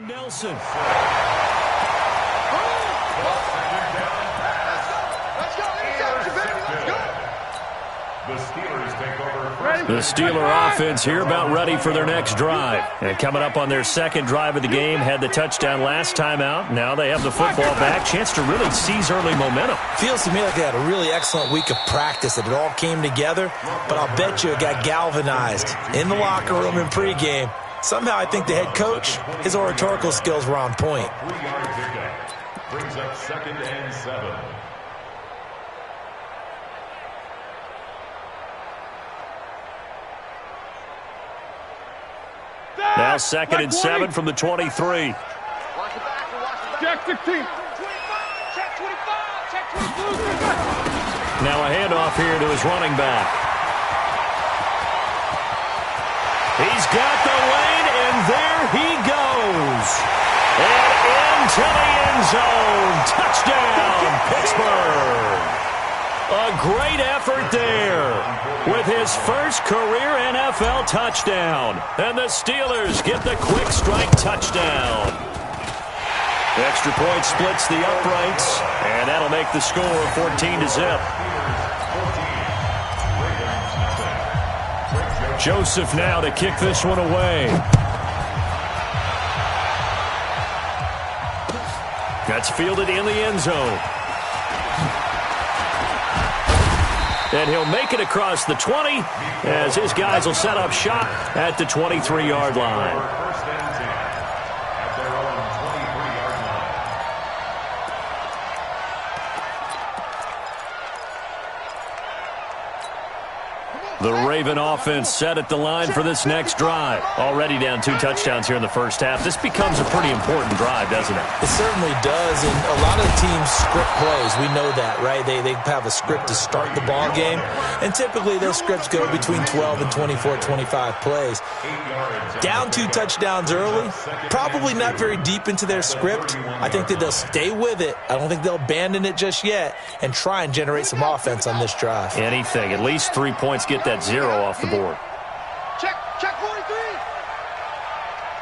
Nelson. The Steeler offense here about ready for their next drive. And coming up on their second drive of the game, had the touchdown last time out. Now they have the football back. Chance to really seize early momentum. Feels to me like they had a really excellent week of practice, that it all came together. But I'll bet you it got galvanized in the locker room in pregame. Somehow I think the head coach, his oratorical skills were on point. 3-yard pickup. Brings up 2nd and 7. Now 2nd and 7 from the 23. Check 16. Check 25. Check 22. Now a handoff here to his running back. He's got the lane, and there he goes. And into the end zone. Touchdown, Pittsburgh. A great effort there with his first career NFL touchdown. And the Steelers get the quick strike touchdown. The extra point splits the uprights, and that'll make the score 14-0. Joseph now to kick this one away. That's fielded in the end zone. And he'll make it across the 20 as his guys will set up shop at the 23-yard line. First and 10 at their own 23-yard line. The Raven offense set at the line for this next drive. Already down 2 touchdowns here in the first half. This becomes a pretty important drive, doesn't it? It certainly does, and a lot of the teams script plays. We know that, right? They have a script to start the ball game, and typically those scripts go between 12 and 24, 25 plays. Down 2 touchdowns early, probably not very deep into their script. I think that they'll stay with it. I don't think they'll abandon it just yet and try and generate some offense on this drive. Anything. At least 3 points, get that 0 off the board. Check 43.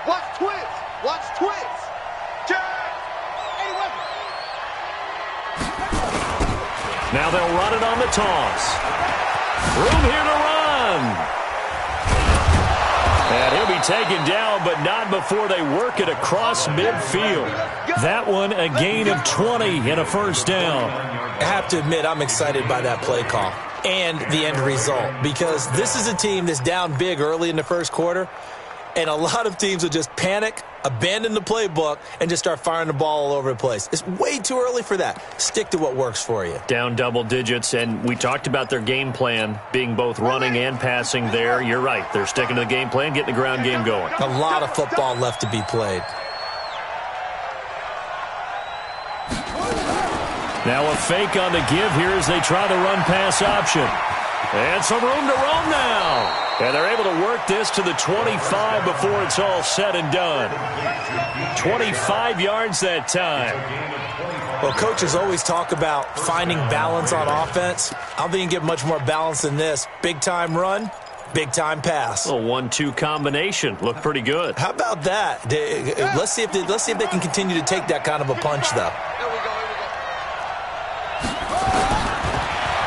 Watch twins. Watch twins. Check 81. Now they'll run it on the toss. Room here to run. And he'll be taken down, but not before they work it across midfield. That one, a gain of 20 and a first down. I have to admit, I'm excited by that play call and the end result, because this is a team that's down big early in the first quarter, and a lot of teams will just panic, abandon the playbook, and just start firing the ball all over the place. It's way too early for that. Stick to what works for you. Down double digits, and we talked about their game plan being both running and passing there. You're right. They're sticking to the game plan, getting the ground game going. A lot of football left to be played. Now a fake on the give here as they try the run-pass option. And some room to roam now. And they're able to work this to the 25 before it's all said and done. 25 yards that time. Well, coaches always talk about finding balance on offense. I don't think you can get much more balance than this. Big-time run, big-time pass. A 1-2 combination. Looked pretty good. How about that? Let's see if they can continue to take that kind of a punch, though.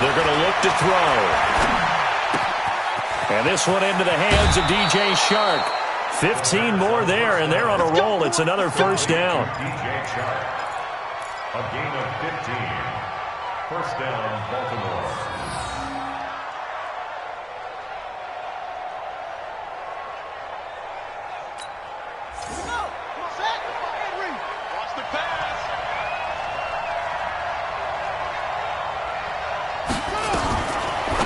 They're going to look to throw. And this one into the hands of DJ Shark. 15 more there, and they're on a roll. It's another first down. DJ Shark. A gain of 15. First down, Baltimore. Watch the pass.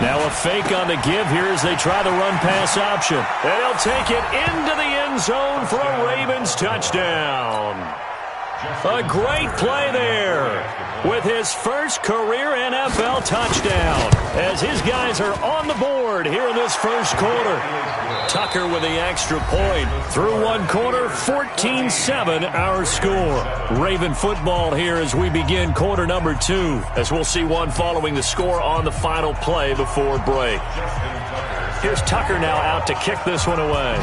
Now a fake on the give here as they try the run-pass option. And he'll take it into the end zone for a Ravens touchdown. A great play there with his first career NFL touchdown as his guys are on the board here in this first quarter. Tucker with the extra point. Through one quarter, 14-7 our score. Raven football here as we begin quarter number 2, as we'll see one following the score on the final play before break. Here's Tucker now out to kick this one away.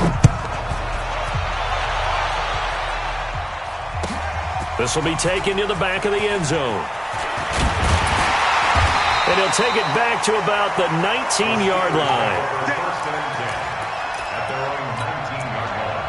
This will be taken to the back of the end zone. And he'll take it back to about the 19-yard line. First and 10 at their own 19-yard line.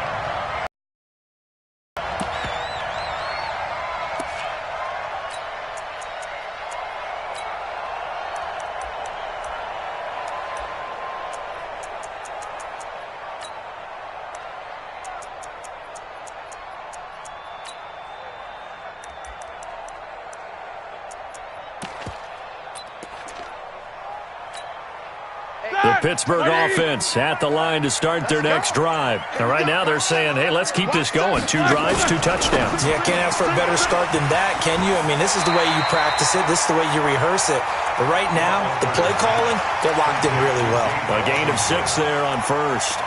The Pittsburgh offense at the line to start their next drive. And right now they're saying, hey, let's keep this going. 2 drives, 2 touchdowns. Yeah, can't ask for a better start than that, can you? I mean, this is the way you practice it. This is the way you rehearse it. But right now, the play calling, they're locked in really well. A gain of 6 there on first.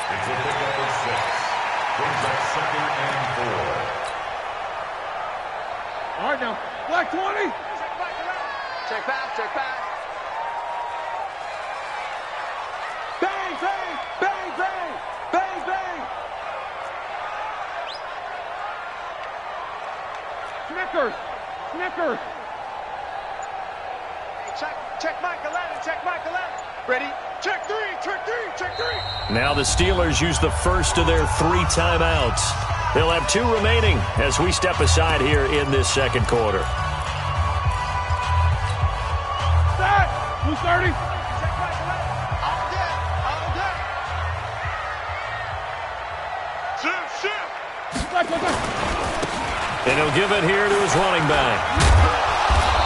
It's a pickup of 6. Brings up 2nd and 4. All right, now. Black 20. Check back, check back. Bang, bang, bang, bang, bang, bang. Snickers, Snickers. Hey, check Mike 11, check Mike 11. Ready? Check 3, check 3, check 3. Now the Steelers use the first of their 3 timeouts. They'll have 2 remaining as we step aside here in this second quarter. Who's 30? And he'll give it here to his running back.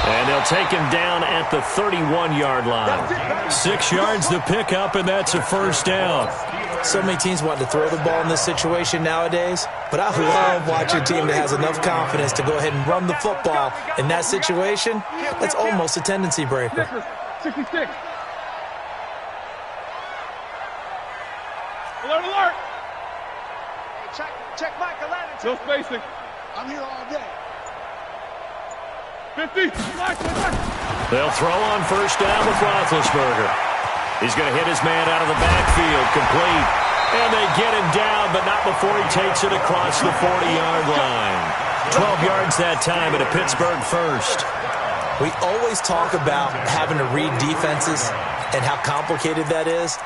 And they'll take him down at the 31-yard line. 6 yards to pick up, and that's a first down. So many teams want to throw the ball in this situation nowadays, but I love watching a team that has enough confidence to go ahead and run the football. In that situation, that's almost a tendency breaker. 66. Alert, alert. Check Mike 11. No spacing. I'm here all day. 50. They'll throw on first down with Roethlisberger. He's going to hit his man out of the backfield, complete. And they get him down, but not before he takes it across the 40-yard line. 12 yards that time at a Pittsburgh first. We always talk about having to read defenses and how complicated that is.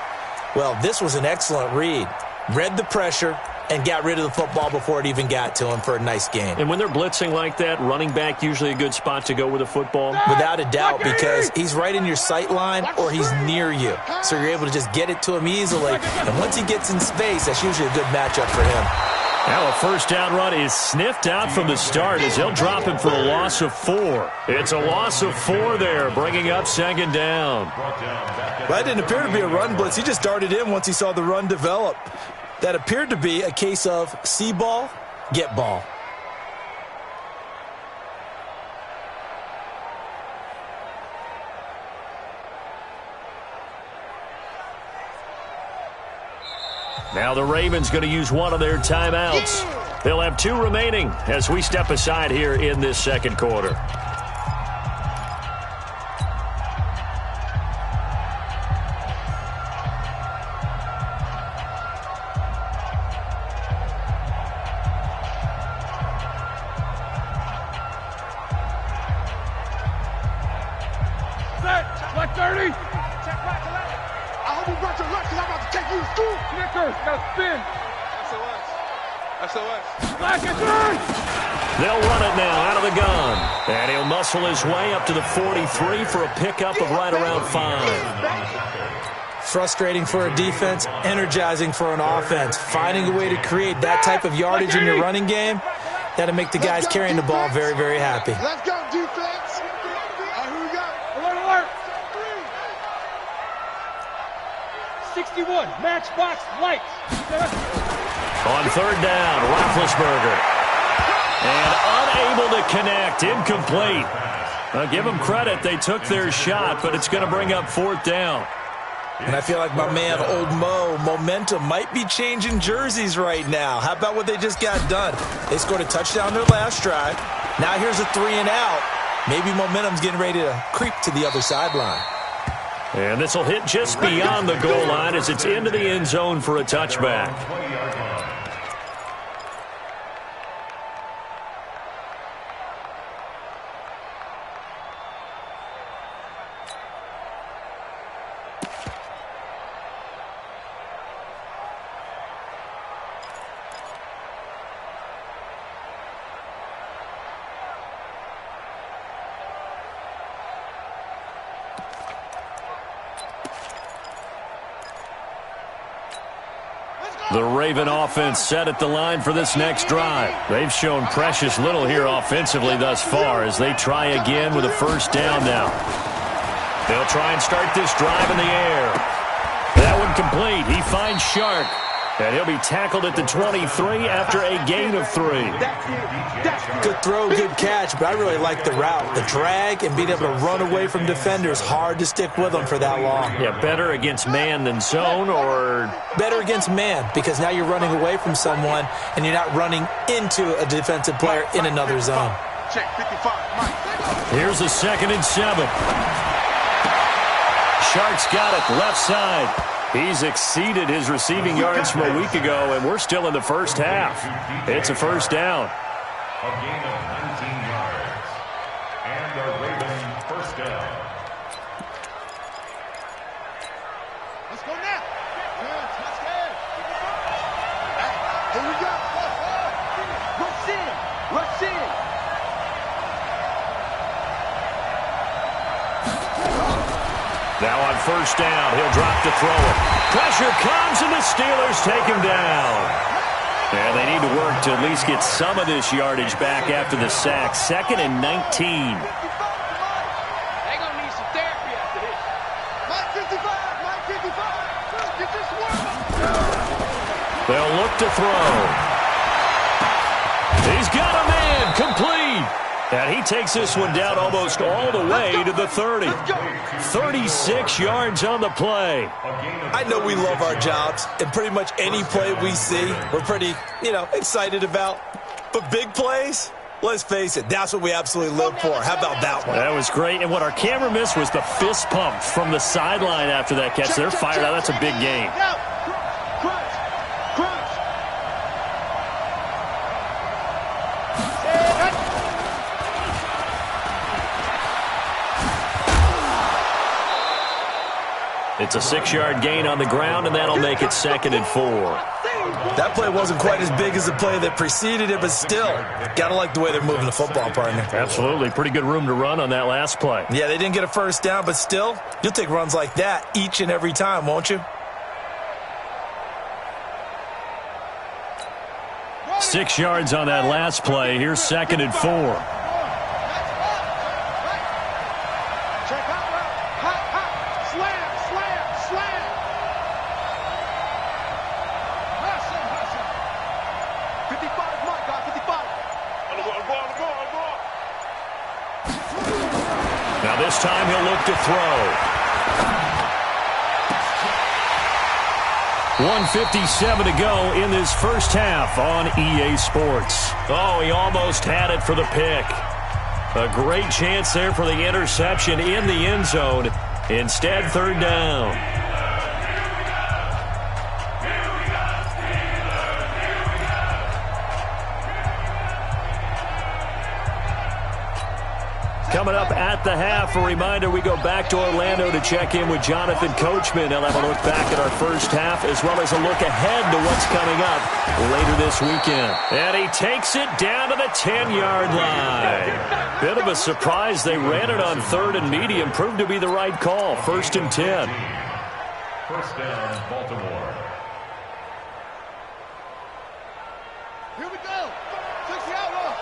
Well, this was an excellent read. Read the pressure and got rid of the football before it even got to him for a nice gain. And when they're blitzing like that, running back usually a good spot to go with the football? Without a doubt, because he's right in your sight line or he's near you. So you're able to just get it to him easily. And once he gets in space, that's usually a good matchup for him. Now a first down run is sniffed out from the start as they'll drop him for a loss of 4. It's a loss of 4 there, bringing up second down. That didn't appear to be a run blitz. He just darted in once he saw the run develop. That appeared to be a case of see ball, get ball. Now the Ravens going to use one of their timeouts. They'll have 2 remaining as we step aside here in this second quarter. Black 30. Check Black 11. I hope you brought your lunch because I'm about to take you to school. Snickers, got to spin. SOS. Black is third. They'll run it now out of the gun. And he'll muscle his way up to the 43 for a pickup of right around 5. Frustrating for a defense, energizing for an offense. Finding a way to create that type of yardage in your running game, that'll make the guys carrying the ball very, very happy. Let's go, defense. Here we go. Alert, alert. 61, matchbox lights. On third down, Roethlisberger. And unable to connect, incomplete. Now, give them credit, they took their shot, but it's going to bring up fourth down. And I feel like my man, Old Mo, momentum might be changing jerseys right now. How about what they just got done? They scored a touchdown their last drive. Now here's a 3 and out. Maybe momentum's getting ready to creep to the other sideline. And this will hit just beyond the goal line as it's into the end zone for a touchback. The Raven offense set at the line for this next drive. They've shown precious little here offensively thus far as they try again with a first down now. They'll try and start this drive in the air. That one complete. He finds Shark. And he'll be tackled at the 23 after a gain of 3. Good throw, good catch, but I really like the route. The drag and being able to run away from defenders, hard to stick with them for that long. Yeah, better against man than zone, or? Better against man, because now you're running away from someone and you're not running into a defensive player in another zone. Here's a 2nd and 7. Shark's got it, left side. He's exceeded his receiving yards from a week ago, and we're still in the first half. It's a first down. A gain of 19 yards. And a Raven first down. Let's go now. Let's go. Here we go. Rush in. Rush in. Now on first down, he'll drop to throw it. Pressure comes, and the Steelers take him down. And they need to work to at least get some of this yardage back after the sack. 2nd and 19. They're going to need some therapy after this. Mike 55. Get this one. They'll look to throw. He's got a man, complete. And he takes this one down almost all the way to the 30. 36 yards on the play. I know we love our jobs, and pretty much any play we see, we're pretty, excited about. But big plays, let's face it, that's what we absolutely live for. How about that one? That was great. And what our camera missed was the fist pump from the sideline after that catch. They're fired out. That's a big game. It's a 6-yard gain on the ground, and that'll make it 2nd and 4. That play wasn't quite as big as the play that preceded it, but still, gotta like the way they're moving the football, partner. Absolutely. Pretty good room to run on that last play. Yeah, they didn't get a first down, but still, you'll take runs like that each and every time, won't you? 6 yards on that last play. Here's 2nd and 4. Now this time he'll look to throw. 1:57 to go in this first half on EA Sports. Oh, he almost had it for the pick. A great chance there for the interception in the end zone. Instead, 3rd down. Coming up at the half, a reminder, we go back to Orlando to check in with Jonathan Coachman. He'll have a look back at our first half as well as a look ahead to what's coming up later this weekend. And he takes it down to the 10-yard line. Bit of a surprise. They ran it on 3rd and medium. Proved to be the right call. 1st and 10. First down, Baltimore. Here we go. 60 outlaw.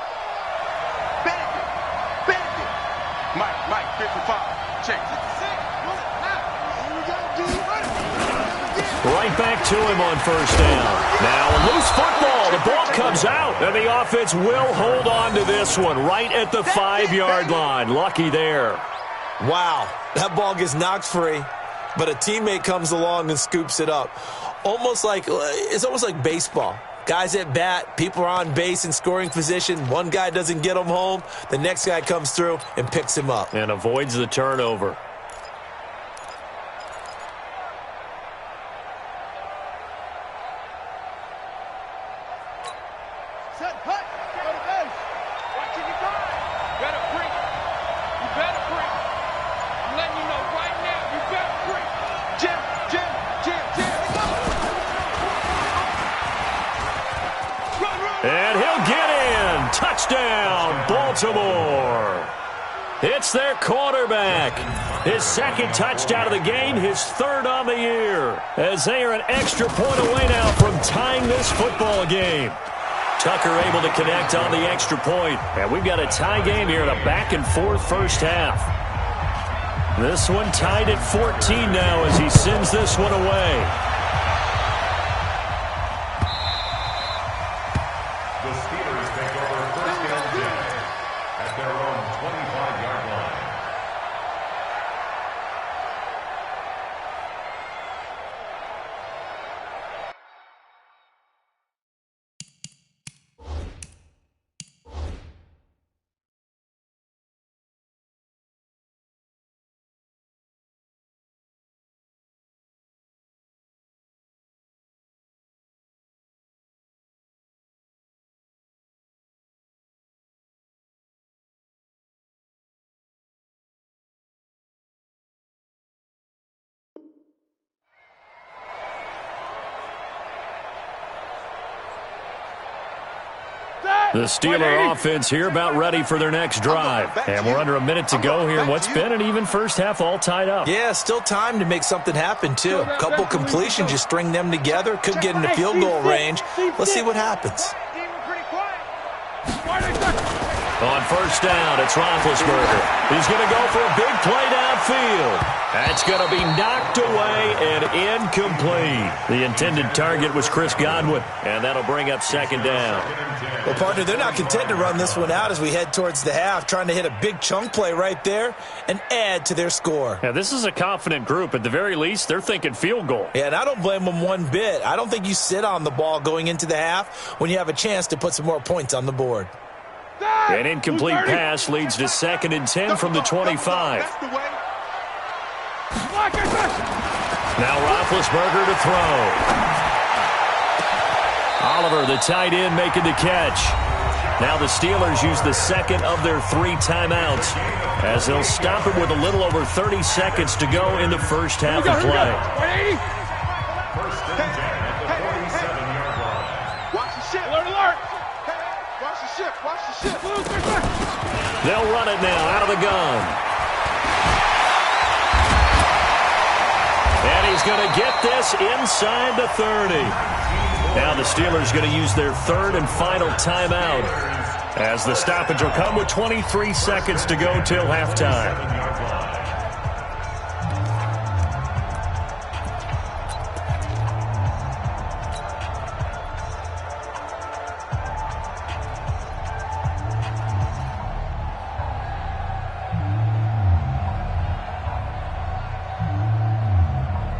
Mike 55. Check. Right back to him on first down. Now a loose football. The ball comes out, and the offense will hold on to this one right at the 5-yard line. Lucky there. Wow, that ball gets knocked free, but a teammate comes along and scoops it up. It's almost like baseball. Guys at bat, people are on base in scoring position. One guy doesn't get him home. The next guy comes through and picks him up. And avoids the turnover. Set, hut. Go to base. Watch it, you better break. You better break. I'm letting you know right now, you better break. Jim. And he'll get in. Touchdown, Baltimore. It's their quarterback. His second touchdown of the game, his third on the year. As they are an extra point away now from tying this football game. Tucker able to connect on the extra point. And we've got a tie game here in a back-and-forth first half. This one tied at 14 now as he sends this one away. The Steelers take over first and 10 at their own 25-yard line. The Steeler offense here about ready for their next drive. And we're under a minute to go here. What's been an even first half all tied up. Yeah, still time to make something happen, too. A couple completions, you string them together. Could get into field goal range. Let's see what happens. On first down, it's Roethlisberger. He's going to go for a big play downfield. That's going to be knocked away and incomplete. The intended target was Chris Godwin, and that'll bring up second down. Well, partner, they're not content to run this one out as we head towards the half, trying to hit a big chunk play right there and add to their score. Yeah, this is a confident group. At the very least, they're thinking field goal. Yeah, and I don't blame them one bit. I don't think you sit on the ball going into the half when you have a chance to put some more points on the board. An incomplete pass leads to second and 10 from the 25. Now Roethlisberger to throw. Oliver, the tight end, making the catch. Now the Steelers use the second of their 3 timeouts as they'll stop it with a little over 30 seconds to go in the first half of play. First and 10 at the 47-yard line. Watch the shit. Alert, alert. Watch the shit. Watch the shit. They'll run it now out of the gun. And he's going to get this inside the 30. Now the Steelers going to use their third and final timeout as the stoppage will come with 23 seconds to go till halftime.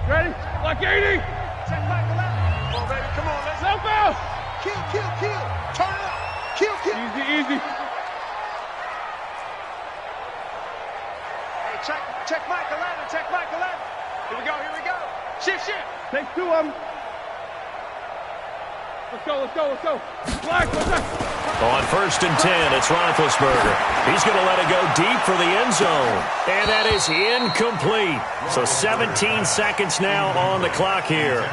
Ready? Like 80. Check back the left. Come on, baby. Come on. Let's help out. Kill, kill, kill. Turn it up. Kill, kill. Easy, easy. Hey, check Mike 11. Check Mike 11. Here we go. Here we go. Shift, shift. Take 2 of them. Let's go, let's go, let's go. Black, let's go. On first and 10, it's Roethlisberger. He's going to let it go deep for the end zone. And that is incomplete. So 17 seconds now on the clock here.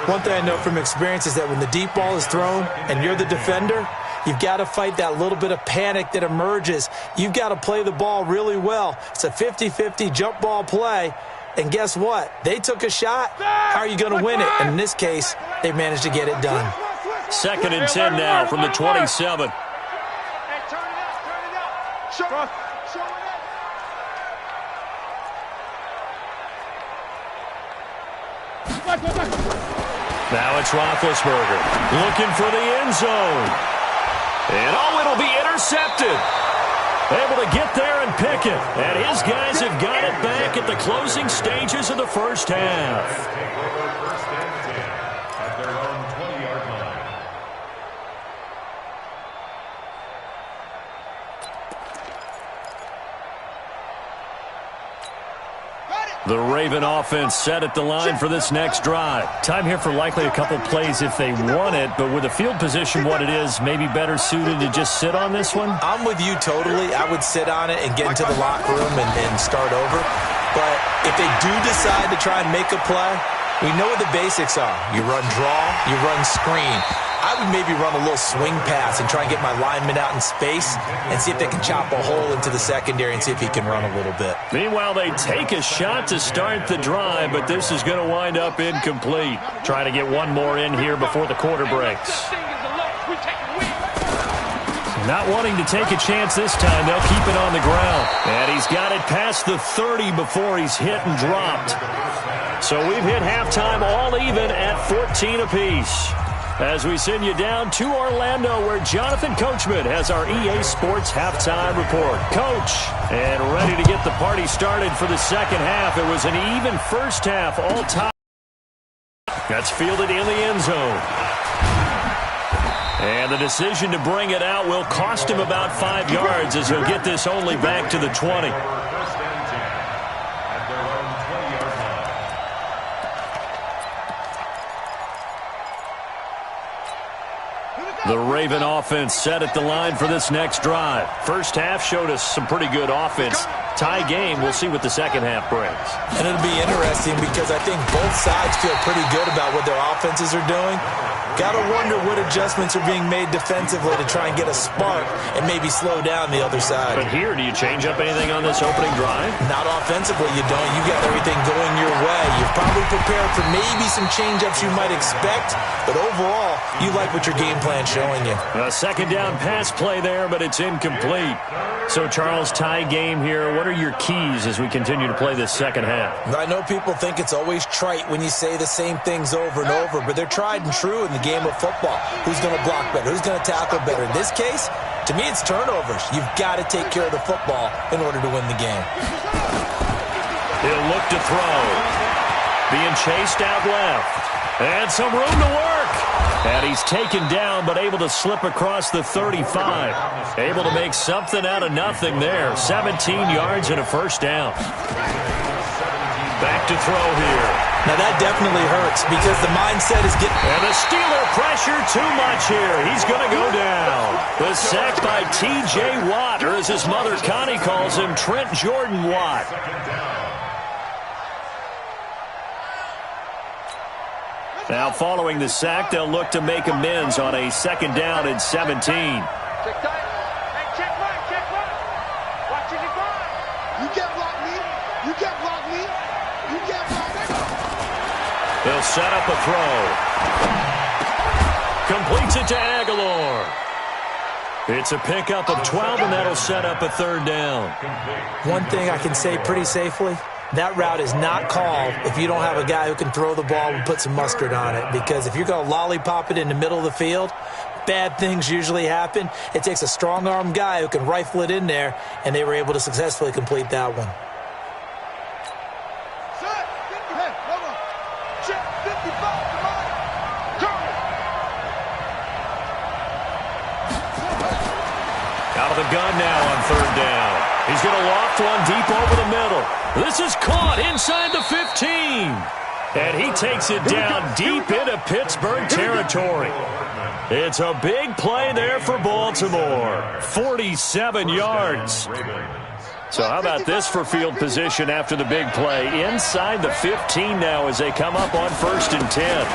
One thing I know from experience is that when the deep ball is thrown and you're the defender, you've got to fight that little bit of panic that emerges. You've got to play the ball really well. It's a 50-50 jump ball play. And guess what? They took a shot. How are you going to win it? And in this case, they managed to get it done. Second and 10 now from the 27. Hey, turn it up, turn it up. Show it up. Now it's Roethlisberger looking for the end zone. And oh, it'll be intercepted. Able to get there and pick it. And his guys have got it back at the closing stages of the first half. Take over first and 10 at their own 20-yard line. The Raven offense set at the line for this next drive. Time here for likely a couple plays if they want it, but with the field position what it is, maybe better suited to just sit on this one? I'm with you totally. I would sit on it and get into the locker room and start over. But if they do decide to try and make a play, We know what the basics are. You run draw, you run screen. I would maybe run a little swing pass and try and get my lineman out in space and see if they can chop a hole into the secondary and see if he can run a little bit. Meanwhile, they take a shot to start the drive, but this is going to wind up incomplete. Trying to get one more in here before the quarter breaks. Not wanting to take a chance this time, they'll keep it on the ground. And he's got it past the 30 before he's hit and dropped. So we've hit halftime all even at 14 apiece. As we send you down to Orlando, where Jonathan Coachman has our EA Sports halftime report. Coach, and ready to get the party started for the second half. It was an even first half all time. That's fielded in the end zone. And the decision to bring it out will cost him about 5 yards, as he'll get this only back to the 20. The Raven offense set at the line for this next drive. First half showed us some pretty good offense. Tie game. We'll see what the second half brings. And it'll be interesting because I think both sides feel pretty good about what their offenses are doing. Got to wonder what adjustments are being made defensively to try and get a spark and maybe slow down the other side. But here, do you change up anything on this opening drive? Not offensively, you don't. You got everything going your way. You're probably prepared for maybe some change-ups you might expect, but overall, you like what your game plan's showing you. A second down pass play there, but it's incomplete. So, Charles, tie game here. What are your keys as we continue to play this second half? I know people think it's always trite when you say the same things over and over, but they're tried and true in the game of football. Who's going to block better? Who's going to tackle better? In this case, to me, it's turnovers. You've got to take care of the football in order to win the game. He'll look to throw. Being chased out left. And some room to work. And he's taken down, but able to slip across the 35. Able to make something out of nothing there. 17 yards and a first down. Back to throw here. Now that definitely hurts because the mindset is getting... And the Steeler pressure too much here. He's going to go down. The sack by T.J. Watt, or as his mother Connie calls him, Trent Jordan Watt. Now following the sack, they'll look to make amends on a second down and 17. Check tight. Hey, check right. Watching the grind. You can't block me. You can't block me. You can't block me. He'll set up a throw. Completes it to Aguilar. It's a pickup of 12, and that'll set up a third down. One thing I can say pretty safely, that route is not called if you don't have a guy who can throw the ball and put some mustard on it. Because if you're going to lollipop it in the middle of the field, bad things usually happen. It takes a strong-arm guy who can rifle it in there, and they were able to successfully complete that one. Out of the gun now on third down. He's going to loft one deep over the middle. This is caught inside the 15. And he takes it down deep into Pittsburgh territory. It's a big play there for Baltimore. 47 yards. So how about this for field position after the big play? Inside the 15 now as they come up on 1st and 10.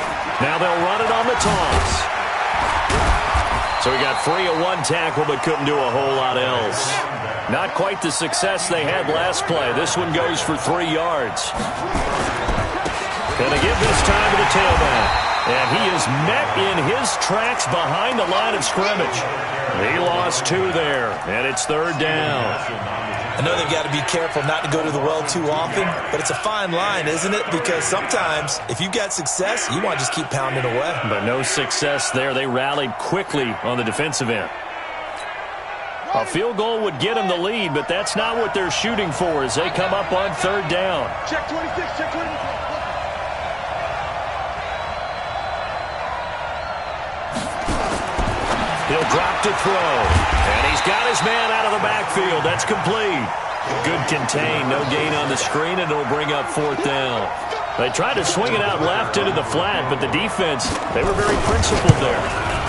Now they'll run it on the toss. So he got free of one tackle but couldn't do a whole lot else. Not quite the success they had last play. This one goes for 3 yards. Gonna give this time to the tailback. And he is met in his tracks behind the line of scrimmage. He lost 2 there, and it's third down. I know they've got to be careful not to go to the well too often, but it's a fine line, isn't it? Because sometimes, if you've got success, you want to just keep pounding away. But no success there. They rallied quickly on the defensive end. A field goal would get them the lead, but that's not what they're shooting for as they come up on third down. Check 26, check 26. He'll drop to throw. And he's got his man out of the backfield. That's complete. Good contain. No gain on the screen, and it'll bring up 4th down. They tried to swing it out left into the flat, but the defense, they were very principled there.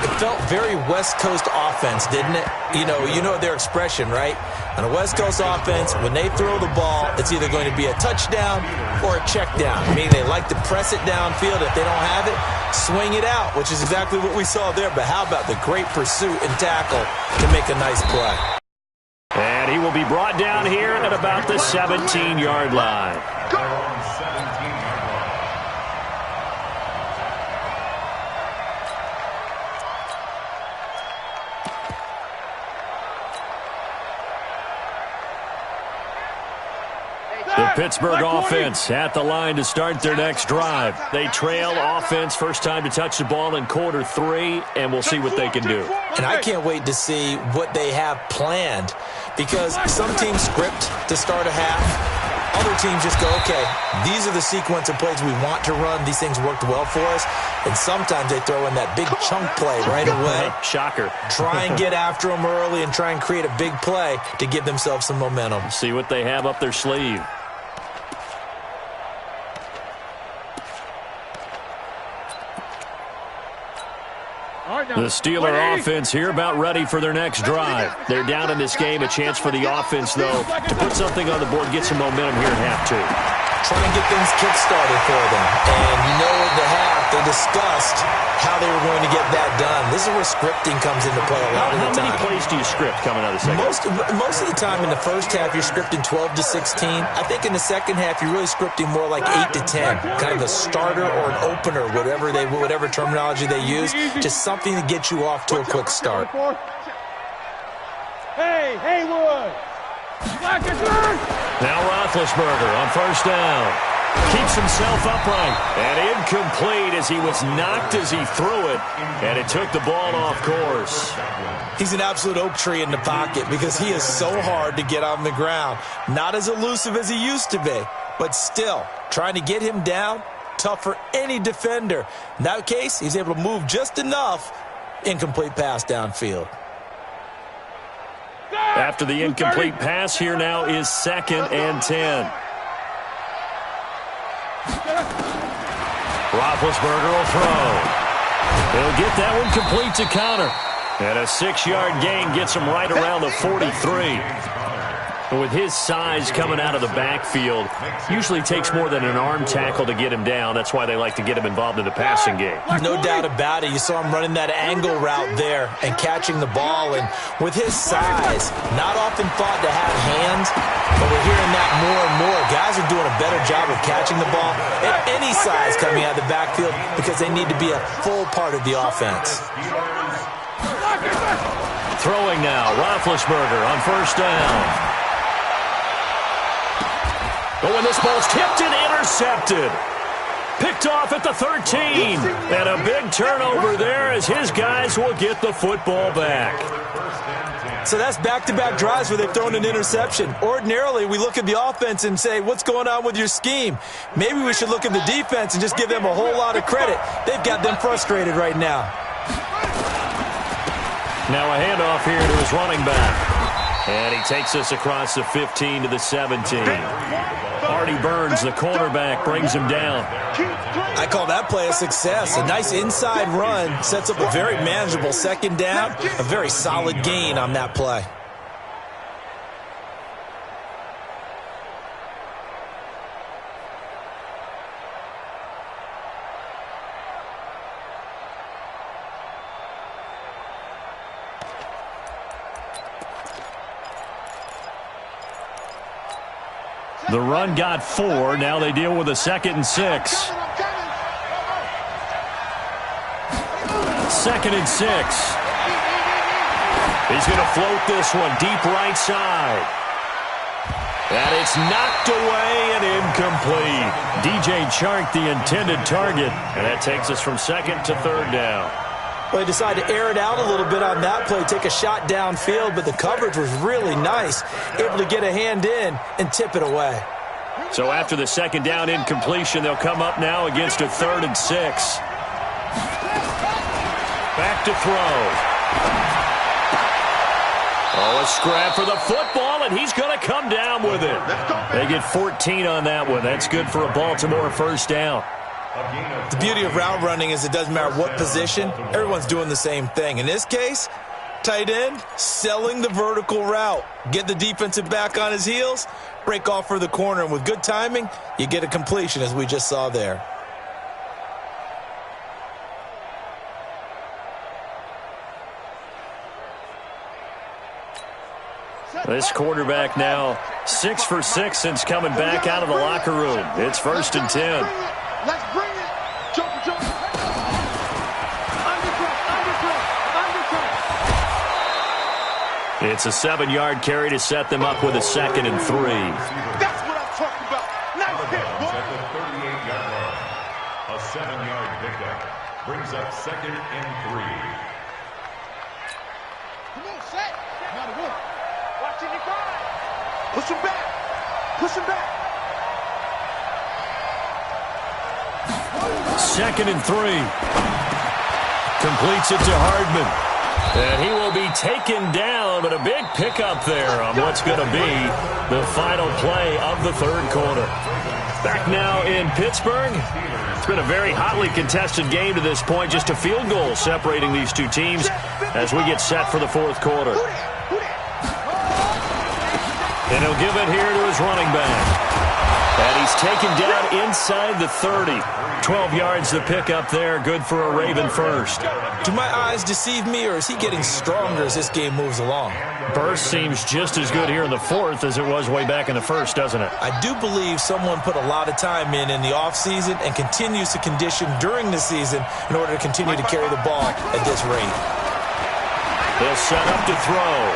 It felt very West Coast offense, didn't it? You know their expression, right? On a West Coast offense, when they throw the ball, it's either going to be a touchdown or a check down, meaning they like to press it downfield. If they don't have it, swing it out, which is exactly what we saw there. But how about the great pursuit and tackle to make a nice play? And he will be brought down here at about the 17-yard line. The Pittsburgh offense at the line to start their next drive. They trail offense, first time to touch the ball in quarter 3, and we'll see what they can do. And I can't wait to see what they have planned, because some teams script to start a half. Other teams just go, okay, these are the sequence of plays we want to run. These things worked well for us. And sometimes they throw in that big chunk play right away. Shocker. Try and get after them early and try and create a big play to give themselves some momentum. See what they have up their sleeve. The Steeler offense here about ready for their next drive. They're down in this game. A chance for the offense, though, to put something on the board, get some momentum here in half 2. Trying to get things kick-started for them. And at the half, they discussed how they were going to get that done. This is where scripting comes into play a lot of the time. How many plays do you script coming out of the second? Most of the time in the first half, you're scripting 12 to 16. I think in the second half, you're really scripting more like 8 to 10. Kind of a starter or an opener, whatever terminology they use. Just something to get you off to a quick start. Hey, Haywood! Now Roethlisberger on first down. Keeps himself upright. And incomplete as he was knocked as he threw it. And it took the ball off course. He's an absolute oak tree in the pocket because he is so hard to get on the ground. Not as elusive as he used to be, but still, trying to get him down, tough for any defender. In that case, he's able to move just enough. Incomplete pass downfield. After the incomplete pass, here now is 2nd and 10. Roethlisberger will throw. He'll get that one complete to Connor. And a 6-yard gain gets him right around the 43. With his size coming out of the backfield, usually takes more than an arm tackle to get him down. That's why they like to get him involved in the passing game. No doubt about it. You saw him running that angle route there and catching the ball. And with his size, not often thought to have hands, but we're hearing that more and more. Guys are doing a better job of catching the ball at any size coming out of the backfield because they need to be a full part of the offense. Throwing now, Roethlisberger on first down. But when this ball's tipped and intercepted. Picked off at the 13. And a big turnover there as his guys will get the football back. So that's back-to-back drives where they've thrown an interception. Ordinarily, we look at the offense and say, what's going on with your scheme? Maybe we should look at the defense and just give them a whole lot of credit. They've got them frustrated right now. Now a handoff here to his running back. And he takes us across the 15 to the 17. Artie Burns, the cornerback, brings him down. I call that play a success. A nice inside run sets up a very manageable second down. A very solid gain on that play. The run got 4. Now they deal with a 2nd and 6. 2nd and 6. He's going to float this one deep right side. And it's knocked away and incomplete. DJ Chark, the intended target. And that takes us from 2nd to 3rd down. Well, they decided to air it out a little bit on that play, take a shot downfield, but the coverage was really nice, able to get a hand in and tip it away. So after the 2nd down incompletion, they'll come up now against a 3rd and 6. Back to throw. Oh, a scrap for the football, and he's going to come down with it. They get 14 on that one. That's good for a Baltimore first down. The beauty of route running is it doesn't matter what position. Everyone's doing the same thing. In this case, tight end, selling the vertical route. Get the defensive back on his heels, break off for the corner, and with good timing, you get a completion, as we just saw there. This quarterback now 6 for 6 since coming back out of the locker room. It's 1st and 10. Let's bring it. Jump. Undercut. It's a 7-yard carry to set them up with a 2nd and 3. That's what I'm talking about. Nice hit, boy. At the 38-yard line. A 7-yard pickup brings up 2nd and 3. Come on, set. Now to work. Watching your guard. Push him back. Push him back. 2nd and 3. Completes it to Hardman. And he will be taken down, but a big pickup there on what's going to be the final play of the 3rd quarter. Back now in Pittsburgh. It's been a very hotly contested game to this point. Just a field goal separating these two teams as we get set for the 4th quarter. And he'll give it here to his running back. And he's taken down inside the 30. 12 yards to pick up there. Good for a Raven first. Do my eyes deceive me, or is he getting stronger as this game moves along? Burst seems just as good here in the 4th as it was way back in the 1st, doesn't it? I do believe someone put a lot of time in the offseason and continues to condition during the season in order to continue to carry the ball at this rate. They'll set up to throw.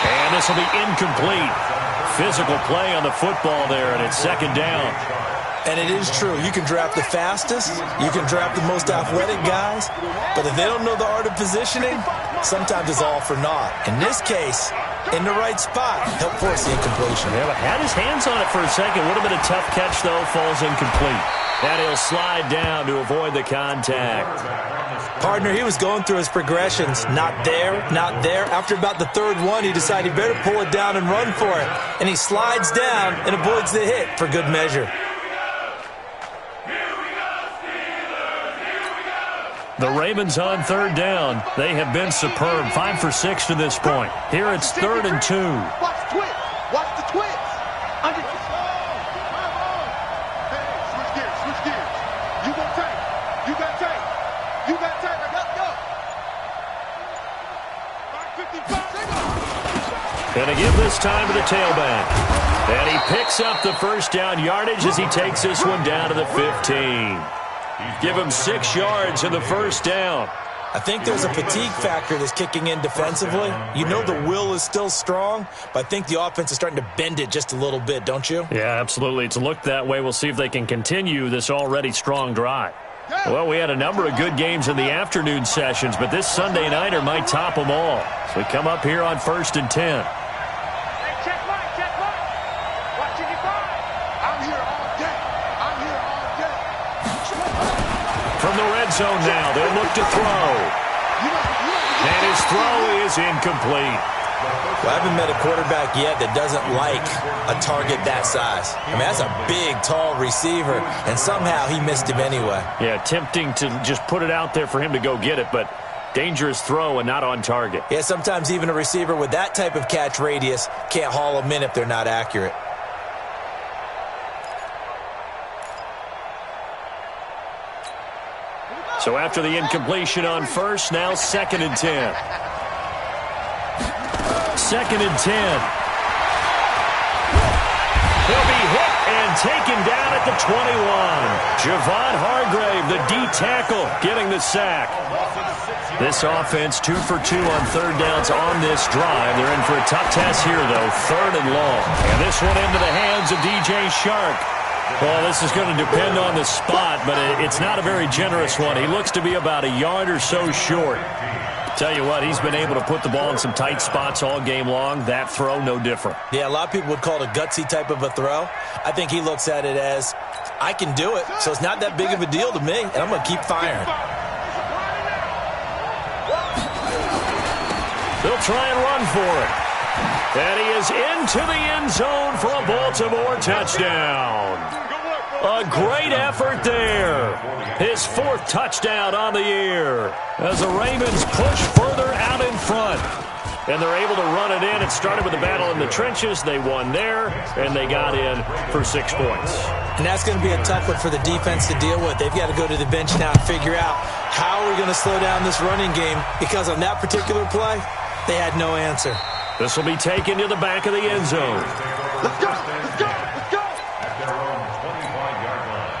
And this will be incomplete. Physical play on the football there, and it's 2nd down. And it is true. You can draft the fastest. You can draft the most athletic guys. But if they don't know the art of positioning, sometimes it's all for naught. In this case, in the right spot, help force the incompletion. Yeah, but had his hands on it for a second. Would have been a tough catch, though. Falls incomplete. And he'll slide down to avoid the contact. Partner, he was going through his progressions. Not there, not there. After about the 3rd one, he decided he better pull it down and run for it. And he slides down and avoids the hit for good measure. The Ravens on 3rd down. They have been superb. 5 for 6 to this point. Here it's 3rd and 2. Watch the twist. Watch the twist. Hey, switch gears. You got tape. I got to go. 555. And to give this time to the tailback. And he picks up the 1st down yardage as he takes this one down to the 15. Give him 6 yards in the 1st down. I think there's a fatigue factor that's kicking in defensively. You know the will is still strong, but I think the offense is starting to bend it just a little bit, don't you? Yeah, absolutely. It's looked that way. We'll see if they can continue this already strong drive. Well, we had a number of good games in the afternoon sessions, but this Sunday nighter might top them all. So we come up here on 1st and 10. Hey, check Mike. Watching your guard. I'm here all day. From the red zone now, they'll look to throw. And his throw is incomplete. Well, I haven't met a quarterback yet that doesn't like a target that size. I mean, that's a big, tall receiver, and somehow he missed him anyway. Yeah, tempting to just put it out there for him to go get it, but dangerous throw and not on target. Yeah, sometimes even a receiver with that type of catch radius can't haul them in if they're not accurate. So after the incompletion on 1st, now 2nd and 10. 2nd and 10. He'll be hit and taken down at the 21. Javon Hargrave, the D tackle, getting the sack. This offense 2 for 2 on 3rd downs on this drive. They're in for a tough test here, though, 3rd and long. And this one into the hands of DJ Shark. Well, this is going to depend on the spot, but it's not a very generous one. He looks to be about a yard or so short. Tell you what, he's been able to put the ball in some tight spots all game long. That throw, no different. Yeah, a lot of people would call it a gutsy type of a throw. I think he looks at it as, I can do it, so it's not that big of a deal to me, and I'm going to keep firing. They'll try and run for it. And he is into the end zone for a Baltimore touchdown. A great effort there. His 4th touchdown on the year as the Ravens push further out in front. And they're able to run it in. It started with a battle in the trenches. They won there, and they got in for 6 points. And that's going to be a tough one for the defense to deal with. They've got to go to the bench now and figure out how are we going to slow down this running game, because on that particular play, they had no answer. This will be taken to the back of the end zone. Let's go! Let's go! Let's go! At their own 25-yard line.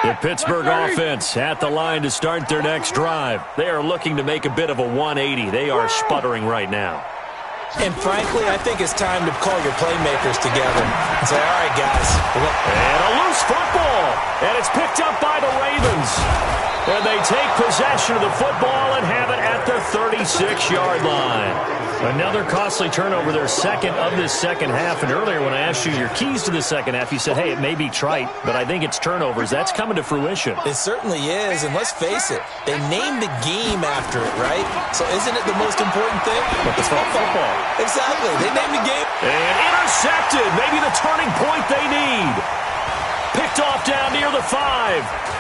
The Pittsburgh offense at the line to start their next drive. They are looking to make a bit of a 180. They are sputtering right now. And frankly, I think it's time to call your playmakers together and say, all right, guys. And a loose football. And it's picked up by the Ravens. And they take possession of the football and have it at the 36-yard line. Another costly turnover, their second of this second half. And earlier when I asked you your keys to the second half, you said, hey, it may be trite, but I think it's turnovers. That's coming to fruition. It certainly is, and let's face it, they named the game after it, right? So isn't it the most important thing? It's football. Exactly. They named the game. And intercepted. Maybe the turning point they need. Picked off down near the 5.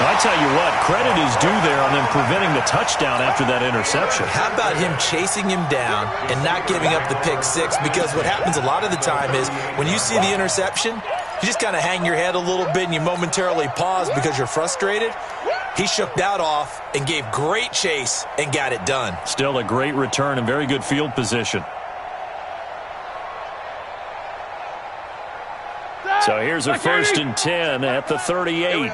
I tell you what, credit is due there on them preventing the touchdown after that interception. How about him chasing him down and not giving up the pick 6? Because what happens a lot of the time is when you see the interception, you just kind of hang your head a little bit and you momentarily pause because you're frustrated. He shook that off and gave great chase and got it done. Still a great return and very good field position. So here's a 1st and 10 at the 38.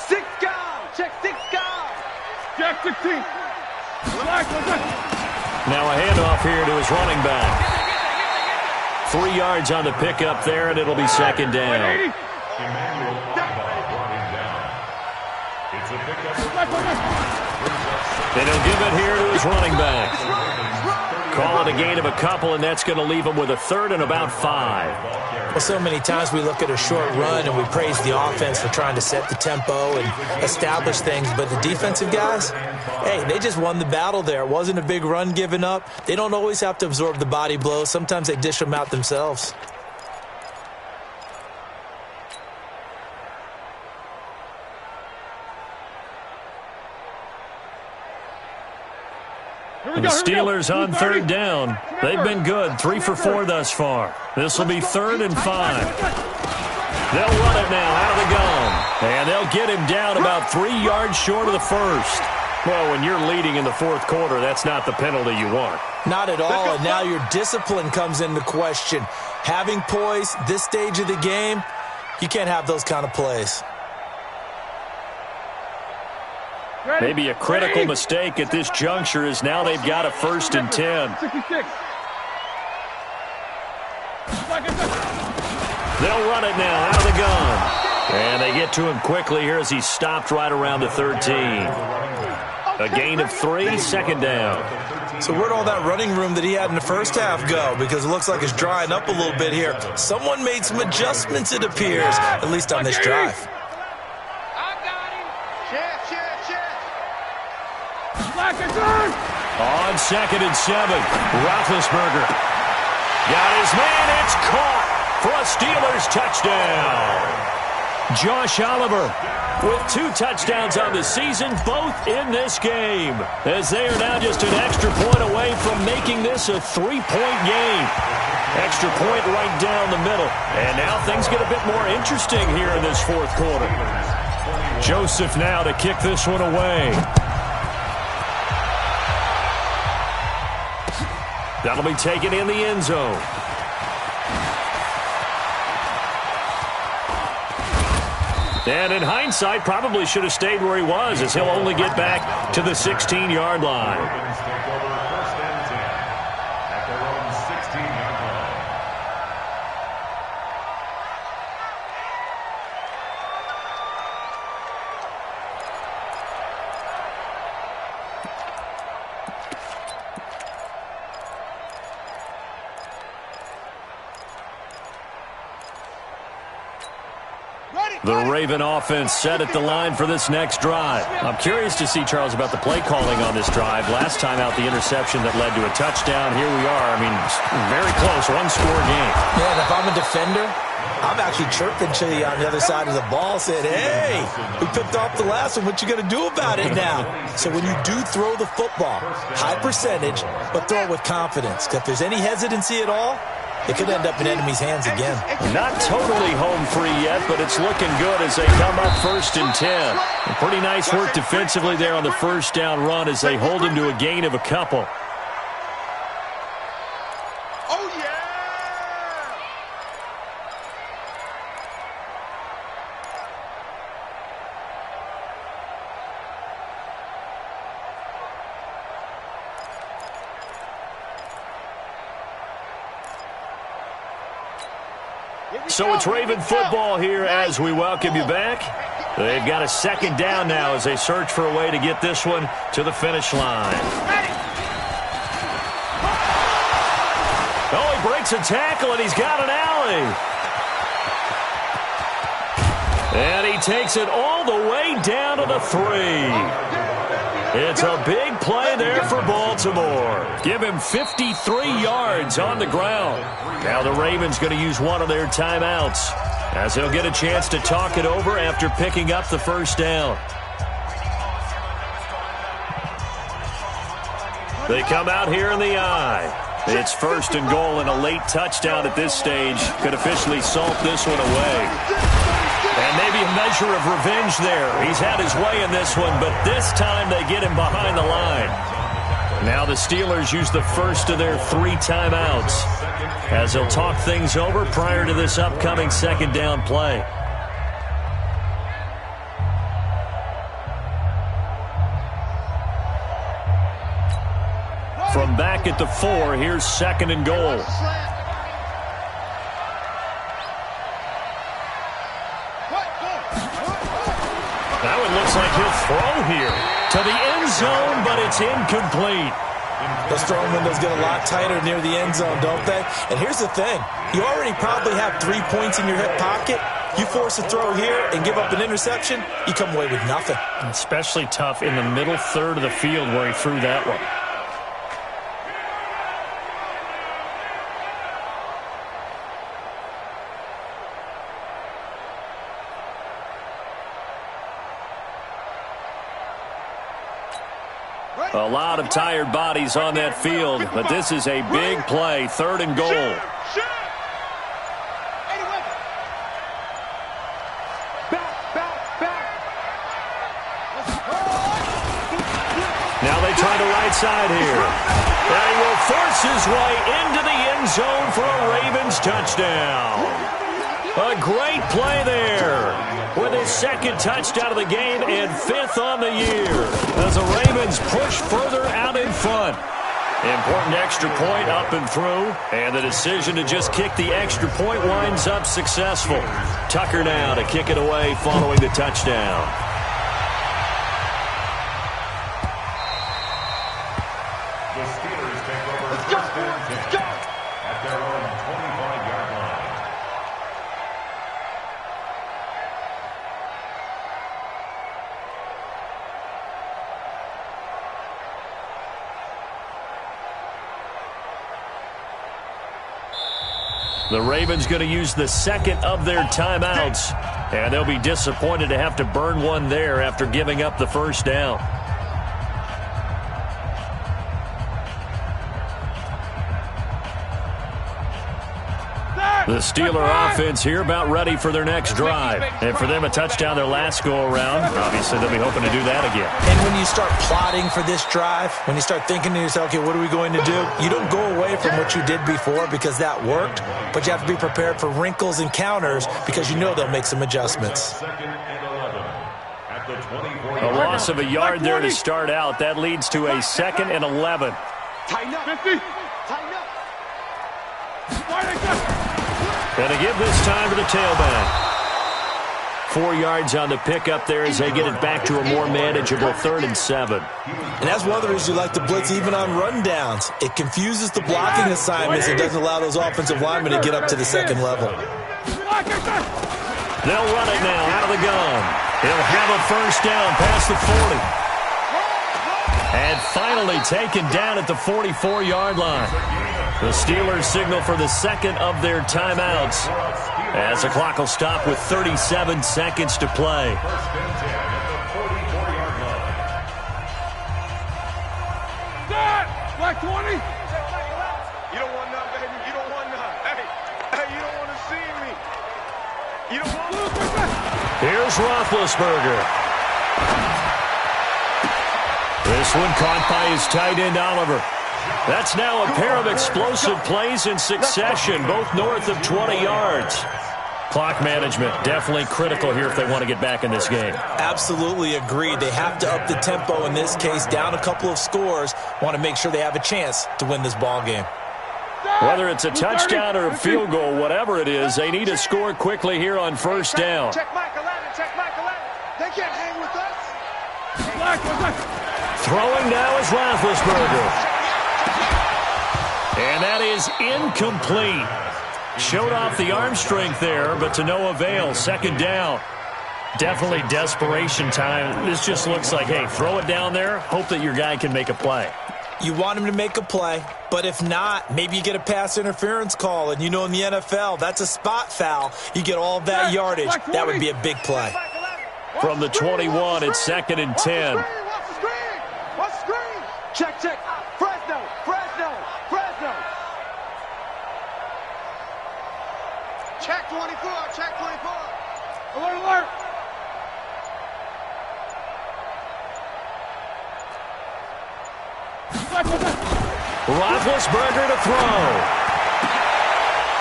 6 guys. Check 6 guys. Check 16. Relax. Now a handoff here to his running back. 3 yards on the pickup there, and it'll be second down. Emmanuel brought him down. It's a pickup. And he'll give it here to his running back. Call it a gain of a couple, and that's going to leave him with a 3rd and about 5. Well, so many times we look at a short run and we praise the offense for trying to set the tempo and establish things, but the defensive guys, hey, they just won the battle there. It wasn't a big run given up. They don't always have to absorb the body blows. Sometimes they dish them out themselves. And the Steelers on 3rd down. They've been good, 3 for 4 thus far. This will be 3rd and 5. They'll run it now out of the gun. And they'll get him down about 3 yards short of the 1st. Well, when you're leading in the 4th quarter, that's not the penalty you want. Not at all, and now your discipline comes into question. Having poise this stage of the game, you can't have those kind of plays. Maybe a critical mistake at this juncture is now they've got a 1st and 10. 66. They'll run it now out of the gun. And they get to him quickly here as he's stopped right around the 13. A gain of 3, 2nd down. So where'd all that running room that he had in the first half go? Because it looks like it's drying up a little bit here. Someone made some adjustments, it appears, at least on this drive. On 2nd and 7, Roethlisberger got his man. It's caught for a Steelers touchdown. Josh Oliver with 2 touchdowns on the season, both in this game, as they are now just an extra point away from making this a 3-point game. Extra point right down the middle. And now things get a bit more interesting here in this 4th quarter. Joseph now to kick this one away. That'll be taken in the end zone. And in hindsight, probably should have stayed where he was, as he'll only get back to the 16-yard line. The Raven offense set at the line for this next drive. I'm curious to see, Charles, about the play calling on this drive. Last time out, the interception that led to a touchdown. Here we are. I mean, very close, one-score game. Yeah, and if I'm a defender, I'm actually chirping to you on the other side of the ball, saying, hey, we picked off the last one. What you going to do about it now? So when you do throw the football, high percentage, but throw it with confidence. If there's any hesitancy at all, it could end up in enemy's hands again. Not totally home free yet, but it's looking good as they come up 1st and 10. Pretty nice work defensively there on the first down run as they hold him to a gain of a couple. So it's Raven football here as we welcome you back. They've got a 2nd down now as they search for a way to get this one to the finish line. Oh, he breaks a tackle, and he's got an alley. And he takes it all the way down to the 3. It's a big play there for Baltimore. Give him 53 yards on the ground. Now the Ravens going to use one of their timeouts as they'll get a chance to talk it over after picking up the first down. They come out here in the eye. It's 1st and goal, and a late touchdown at this stage could officially salt this one away. And maybe a measure of revenge there. He's had his way in this one, but this time they get him behind the line. Now the Steelers use the first of their 3 timeouts as they'll talk things over prior to this upcoming 2nd down play. From back at the 4, here's 2nd and goal. Now it looks like he'll throw here to the end zone, but it's incomplete. Those throwing windows get a lot tighter near the end zone, don't they? And here's the thing. You already probably have 3 points in your hip pocket. You force a throw here and give up an interception, you come away with nothing. Especially tough in the middle third of the field where he threw that one. A lot of tired bodies on that field, but this is a big play, 3rd and goal. Now they try the right side here. And he will force his way into the end zone for a Ravens touchdown. A great play there with his 2nd touchdown of the game and 5th on the year as the Ravens push further out in front. Important extra point up and through, and the decision to just kick the extra point winds up successful. Tucker now to kick it away following the touchdown. The Steelers take over 1st and 10 at their own 25-yard line. The Ravens going to use the 2nd of their timeouts, and they'll be disappointed to have to burn one there after giving up the first down. The Steeler offense here about ready for their next drive. And for them, a touchdown their last go-around. Obviously, they'll be hoping to do that again. And when you start plotting for this drive, when you start thinking to yourself, okay, what are we going to do? You don't go away from what you did before because that worked, but you have to be prepared for wrinkles and counters because you know they'll make some adjustments. A loss of a yard there to start out. That leads to a 2nd and 11. Tighten up. 50. Tighten up. And to give this time to the tailback. 4 yards on the pickup there as they get it back to a more manageable 3rd and 7. And that's one of the reasons you like to blitz even on rundowns. It confuses the blocking assignments. It doesn't allow those offensive linemen to get up to the 2nd level. They'll run it now out of the gun. He'll have a first down past the 40. And finally taken down at the 44-yard line. The Steelers signal for the second of their timeouts as the clock will stop with 37 seconds to play. Black 20. You don't want none, baby. You don't want none. Hey, you don't want to see me. You don't want none. Here's Roethlisberger. This one caught by his tight end, Oliver. That's now a pair of explosive plays in succession, both north of 20 yards. Clock management definitely critical here if they want to get back in this game. Absolutely agreed. They have to up the tempo in this case, down a couple of scores. Want to make sure they have a chance to win this ball game. Whether it's a touchdown or a field goal, whatever it is, they need to score quickly here on first down. Check Mike 11. Check Mike 11. They can't hang with us. Throwing now is Roethlisberger. And that is incomplete. Showed off the arm strength there, but to no avail. Second down. Definitely desperation time. This just looks like, hey, throw it down there, hope that your guy can make a play. You want him to make a play, but if not, maybe you get a pass interference call, and you know in the NFL, that's a spot foul. You get all of that yardage. That would be a big play. From the 21, it's 2nd and 10. What's the screen? Check. Fresno. Check 24. Alert. Roethlisberger to throw.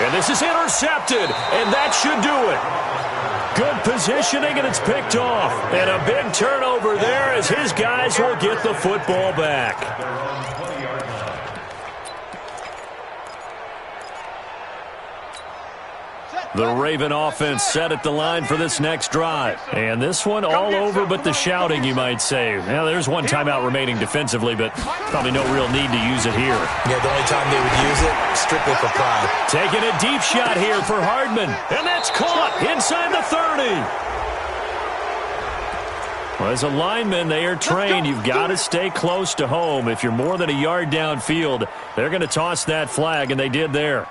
And this is intercepted, and that should do it. Good positioning, and it's picked off. And a big turnover there as his guys will get the football back. The Raven offense set at the line for this next drive. And this one all over but the shouting, you might say. Now, there's one timeout remaining defensively, but probably no real need to use it here. Yeah, the only time they would use it, strictly for pride. Taking a deep shot here for Hardman. And that's caught inside the 30. Well, as a lineman, they are trained. You've got to stay close to home. If you're more than a yard downfield, they're going to toss that flag, and they did there.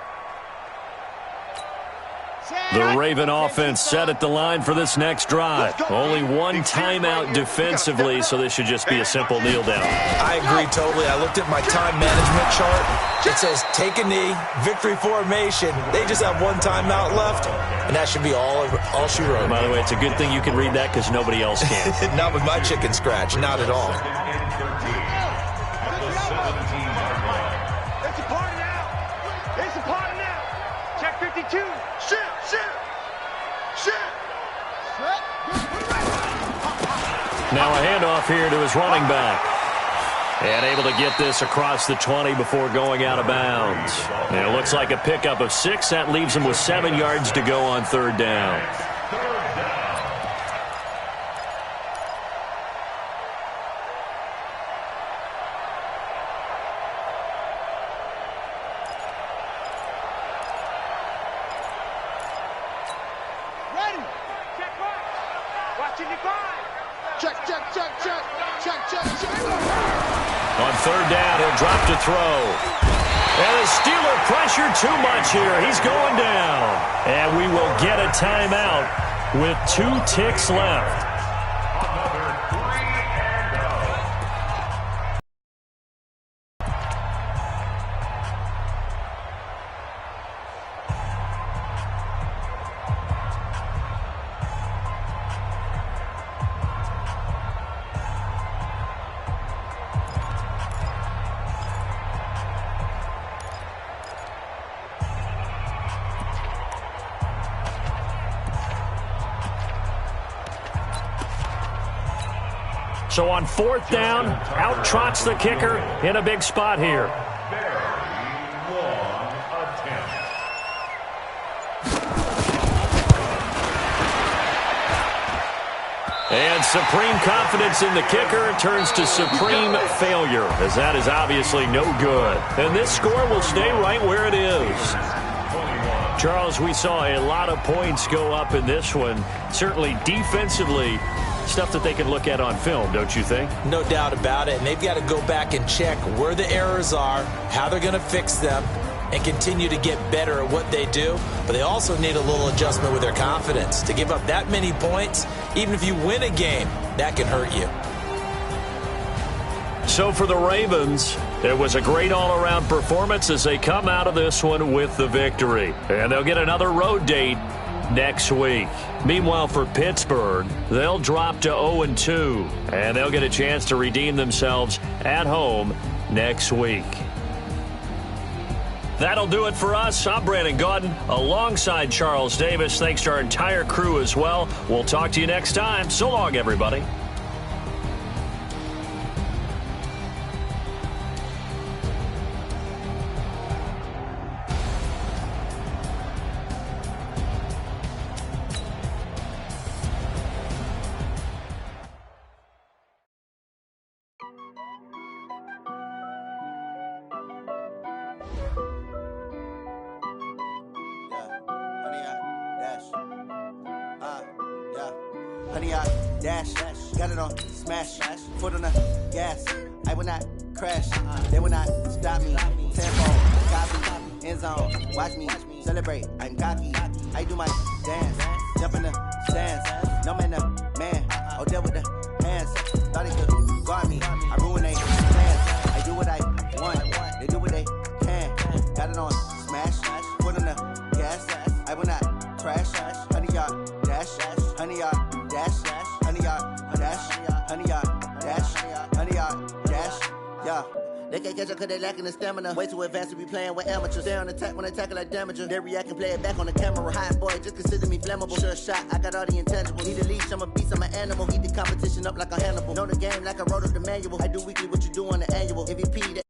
The Raven offense set at the line for this next drive. Only one timeout defensively, so this should just be a simple kneel down. I agree totally. I looked at my time management chart. It says take a knee, victory formation. They just have one timeout left, and that should be all she wrote. By the way, it's a good thing you can read that because nobody else can. Not with my chicken scratch. Not at all. It's a party now. Check 52. Shit. Now a handoff here to his running back. And able to get this across the 20 before going out of bounds. And it looks like a pickup of 6. That leaves him with 7 yards to go on third down. On third down, he'll drop to throw. And the Steeler pressure too much here. He's going down. And we will get a timeout with 2 ticks left. So on fourth down, out trots the kicker in a big spot here. And supreme confidence in the kicker turns to supreme failure, as that is obviously no good. And this score will stay right where it is. Charles, we saw a lot of points go up in this one. Certainly defensively, stuff that they can look at on film, don't you think? No doubt about it. And they've got to go back and check where the errors are, how they're going to fix them, and continue to get better at what they do. But they also need a little adjustment with their confidence. To give up that many points, even if you win a game, that can hurt you. So for the Ravens, it was a great all-around performance as they come out of this one with the victory. And they'll get another road date next week. Meanwhile, for Pittsburgh, they'll drop to 0-2, and they'll get a chance to redeem themselves at home next week. That'll do it for us. I'm Brandon Gaudin alongside Charles Davis. Thanks to our entire crew as well. We'll talk to you next time. So long, everybody. Honey, I dash, got it on smash, foot on the gas. I will not crash, they will not stop me. Tempo, copy, end zone, watch me celebrate. I'm cocky, I do my dance, jump in the stands. No man, the man, oh there with the hands. Thought he could guard me, I ruin they plans. I do what I want, they do what they can. Got it on smash, foot on the gas. I will not crash, honey, y'all dash, honey, y'all. Dash, honey, yard, dash, honey, yard, dash, honey, yard, dash, yeah. They can't catch up cause they lacking the stamina. Way too advanced to be playing with amateurs. They on attack when they tackle like damager. They react and play it back on the camera. Hot boy, just consider me flammable. Sure shot, I got all the intangibles. Need a leash, I'm a beast, I'm an animal. Eat the competition up like a Hannibal. Know the game like I wrote up the manual. I do weekly what you do on the annual. MVP, the